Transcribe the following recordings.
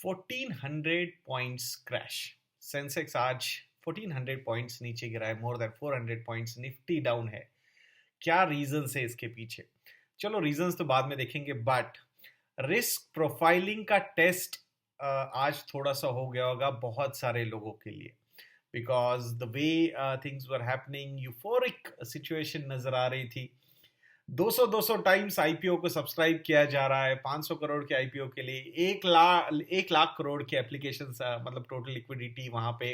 1400 points crash. Sensex आज 1400 points नीचे गिरा है, मोर देन 400 पॉइंट्स। निफ्टी डाउन है। क्या रीजंस है इसके पीछे? चलो रीजंस तो बाद में देखेंगे, बट रिस्क प्रोफाइलिंग का टेस्ट आज थोड़ा सा हो गया होगा बहुत सारे लोगों के लिए, because the way things were happening, euphoric situation नजर आ रही थी। 200 टाइम्स आईपीओ को सब्सक्राइब किया जा रहा है। 500 करोड़ के आईपीओ के लिए 1 लाख करोड़ के एप्लीकेशन, मतलब टोटल लिक्विडिटी वहां पे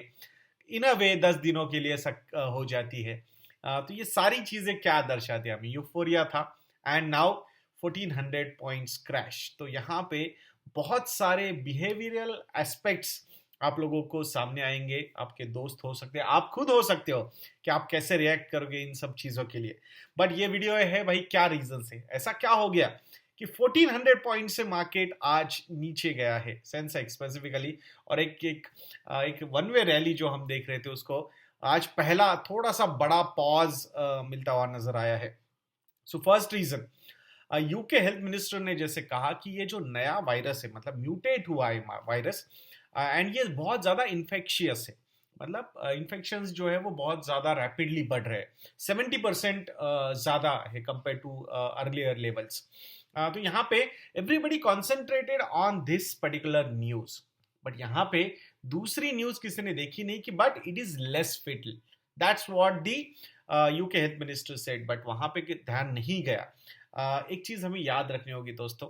इन अ वे 10 दिनों के लिए हो जाती है। तो ये सारी चीजें क्या दर्शाती है? हमें यूफोरिया था एंड नाउ 1400 पॉइंट्स क्रैश। तो यहाँ पे बहुत सारे बिहेवियरल एस्पेक्ट्स आप लोगों को सामने आएंगे। आपके दोस्त हो सकते हैं, आप खुद हो सकते हो कि आप कैसे रिएक्ट करोगे इन सब चीजों के लिए। बट ये वीडियो है भाई, क्या रीजन है, ऐसा क्या हो गया कि 1400 पॉइंट से मार्केट आज नीचे गया है, सेंसेक्स स्पेसिफिकली। और एक वन वे रैली जो हम देख रहे थे, उसको आज पहला थोड़ा सा बड़ा पॉज मिलता हुआ नजर आया है। So first reason, UK health minister ने जैसे कहा कि ये जो नया वायरस है, मतलब म्यूटेट हुआ है वायरस, एंड ये बहुत ज्यादा इन्फेक्शियस है। मतलब इन्फेक्शंस जो है वो बहुत ज्यादा रैपिडली बढ़ रहे हैं, 70% ज्यादा है कंपेयर टू अर्लियर लेवल्स। तो यहाँ पे everybody concentrated on this particular news, but यहाँ पे दूसरी न्यूज किसी ने देखी नहीं कि but it is less fatal. That's what the UK health minister said, but वहां पे ध्यान नहीं गया। एक चीज हमें याद रखनी होगी दोस्तों,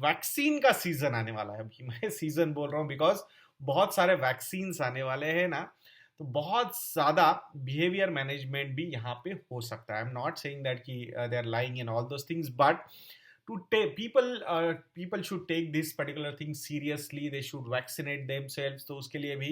वैक्सीन का सीजन आने वाला है। अभी मैं सीजन बोल रहा हूँ बिकॉज बहुत सारे वैक्सीन आने वाले हैं ना, तो बहुत ज्यादा बिहेवियर मैनेजमेंट भी यहाँ पे हो सकता है। I am not saying that कि they are lying in all those things, but to take people should take this particular thing seriously, they should vaccinate themselves। तो उसके लिए भी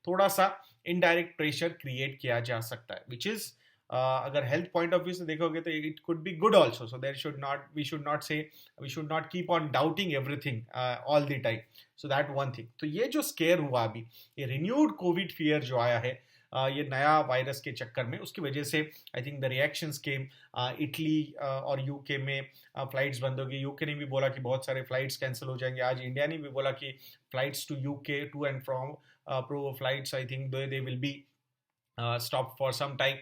थोड़ा सा इनडायरेक्ट प्रेशर क्रिएट किया जा सकता है, विच इज अगर हेल्थ पॉइंट ऑफ व्यू से देखोगे तो it could be good also. So there should not, we should not keep on doubting everything all the time. So that one thing. तो ये जो स्केयर हुआ अभी, ये रिन्यूड कोविड फियर जो आया है ये नया वायरस के चक्कर में, उसकी वजह से I think the reactions came. Italy और यूके में फ्लाइट्स बंद होगी। यूके ने भी बोला कि बहुत सारे फ्लाइट्स कैंसिल हो जाएंगे। आज इंडिया ने भी बोला कि flights to UK, to and from pro flights, I think they will be stopped for some time।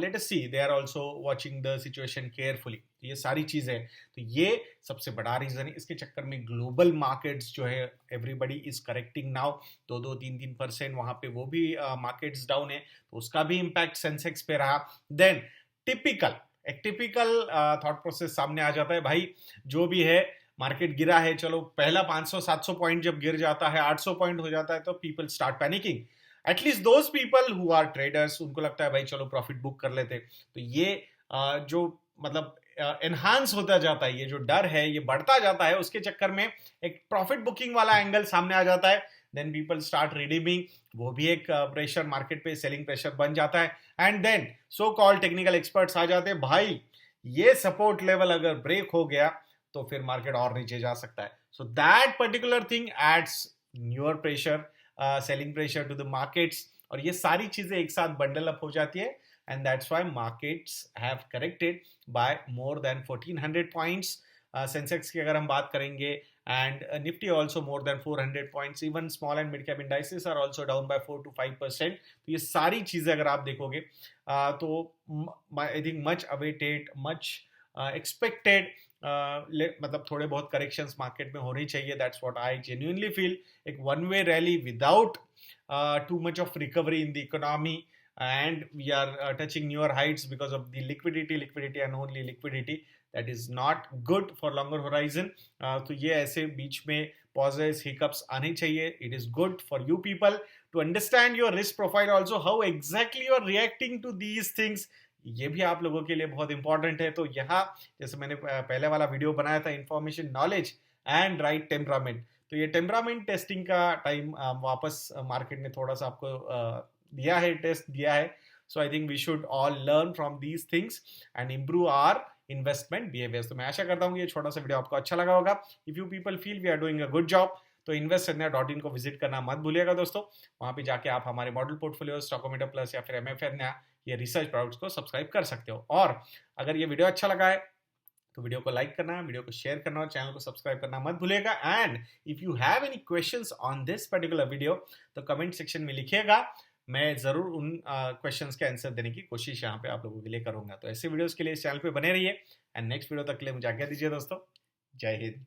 Let us see, they are also watching the situation carefully। तो ये सारी चीजें, तो ये सबसे बड़ा रीजन है। इसके चक्कर में ग्लोबल मार्केट्स जो है, एवरीबडी इज करेक्टिंग नाउ। 2-3% वहां पे वो भी मार्केट्स डाउन है, तो उसका भी इम्पैक्ट सेंसेक्स पे रहा। देन टिपिकल थॉट प्रोसेस सामने आ जाता है भाई, जो भी है मार्केट गिरा है, चलो पहला 500-700 पॉइंट जब गिर जाता है, 800 पॉइंट हो जाता है, तो people start panicking. At least those people who are traders, उनको लगता है भाई चलो प्रॉफिट बुक कर लेते। तो ये जो मतलब एनहांस होता जाता है, ये जो डर है ये बढ़ता जाता है, उसके चक्कर में एक प्रॉफिट बुकिंग वाला एंगल सामने आ जाता है। देन पीपल स्टार्ट रिडीमिंग, वो भी एक प्रेशर मार्केट पे, सेलिंग प्रेशर बन जाता है। And then so called technical experts आ जाते हैं, भाई ये सपोर्ट लेवल अगर ब्रेक हो गया तो फिर मार्केट और नीचे जा सकता है। So that particular thing adds newer pressure, selling pressure to the markets, और ये सारी चीजें एक साथ बंडल अप हो जाती है। And that's why markets have corrected by more than 1400 points. Sensex की अगर हम बात करेंगे, and Nifty also more than 400 points, even small and mid cap indices are also down by 4-5%। तो ये सारी चीजें अगर आप देखोगे तो I think much awaited, much expected, मतलब थोड़े बहुत करेक्शंस मार्केट में होनी चाहिए। That's what I genuinely feel. एक one way rally without too much of recovery in the economy, and we are touching newer heights because of the liquidity and only liquidity, that is not good for longer horizon. तो ये ऐसे बीच में pauses, hiccups आने चाहिए। It is good for you people to understand your risk profile also, how exactly you are reacting to these things. ये भी आप लोगों के लिए बहुत इंपॉर्टेंट है। तो यहाँ जैसे मैंने पहले वाला वीडियो बनाया था, information, knowledge and right temperament, तो ये टेम्परामेंट टेस्टिंग का टाइम वापस मार्केट ने थोड़ा सा आपको दिया है, टेस्ट दिया है। So I think we should all learn from these things and improve our investment behaviours. तो मैं आशा करता हूँ कि ये छोटा सा वीडियो आपको अच्छा लगा होगा। If you people feel we are doing a good job, तो investindia.in को विजिट करना मत भूलिएगा दोस्तों। वहां पे जाके आप हमारे मॉडल पोर्टफोलियो, स्टॉकोमीटर प्लस या फिर MFN या ये रिसर्च प्रोडक्ट्स को सब्सक्राइब कर सकते हो। और अगर ये वीडियो अच्छा लगा है तो वीडियो को लाइक करना, वीडियो को शेयर करना और चैनल को सब्सक्राइब करना मत भूलिएगा। And if you have any questions on this particular video तो कमेंट सेक्शन में लिखिएगा, मैं जरूर उन क्वेश्चंस के आंसर देने की कोशिश यहाँ पे आप लोगों के लिए करूंगा। तो ऐसे वीडियोस के लिए इस चैनल पे बने रहिए एंड नेक्स्ट वीडियो तक के लिए मुझे आज्ञा दीजिए दोस्तों। जय हिंद।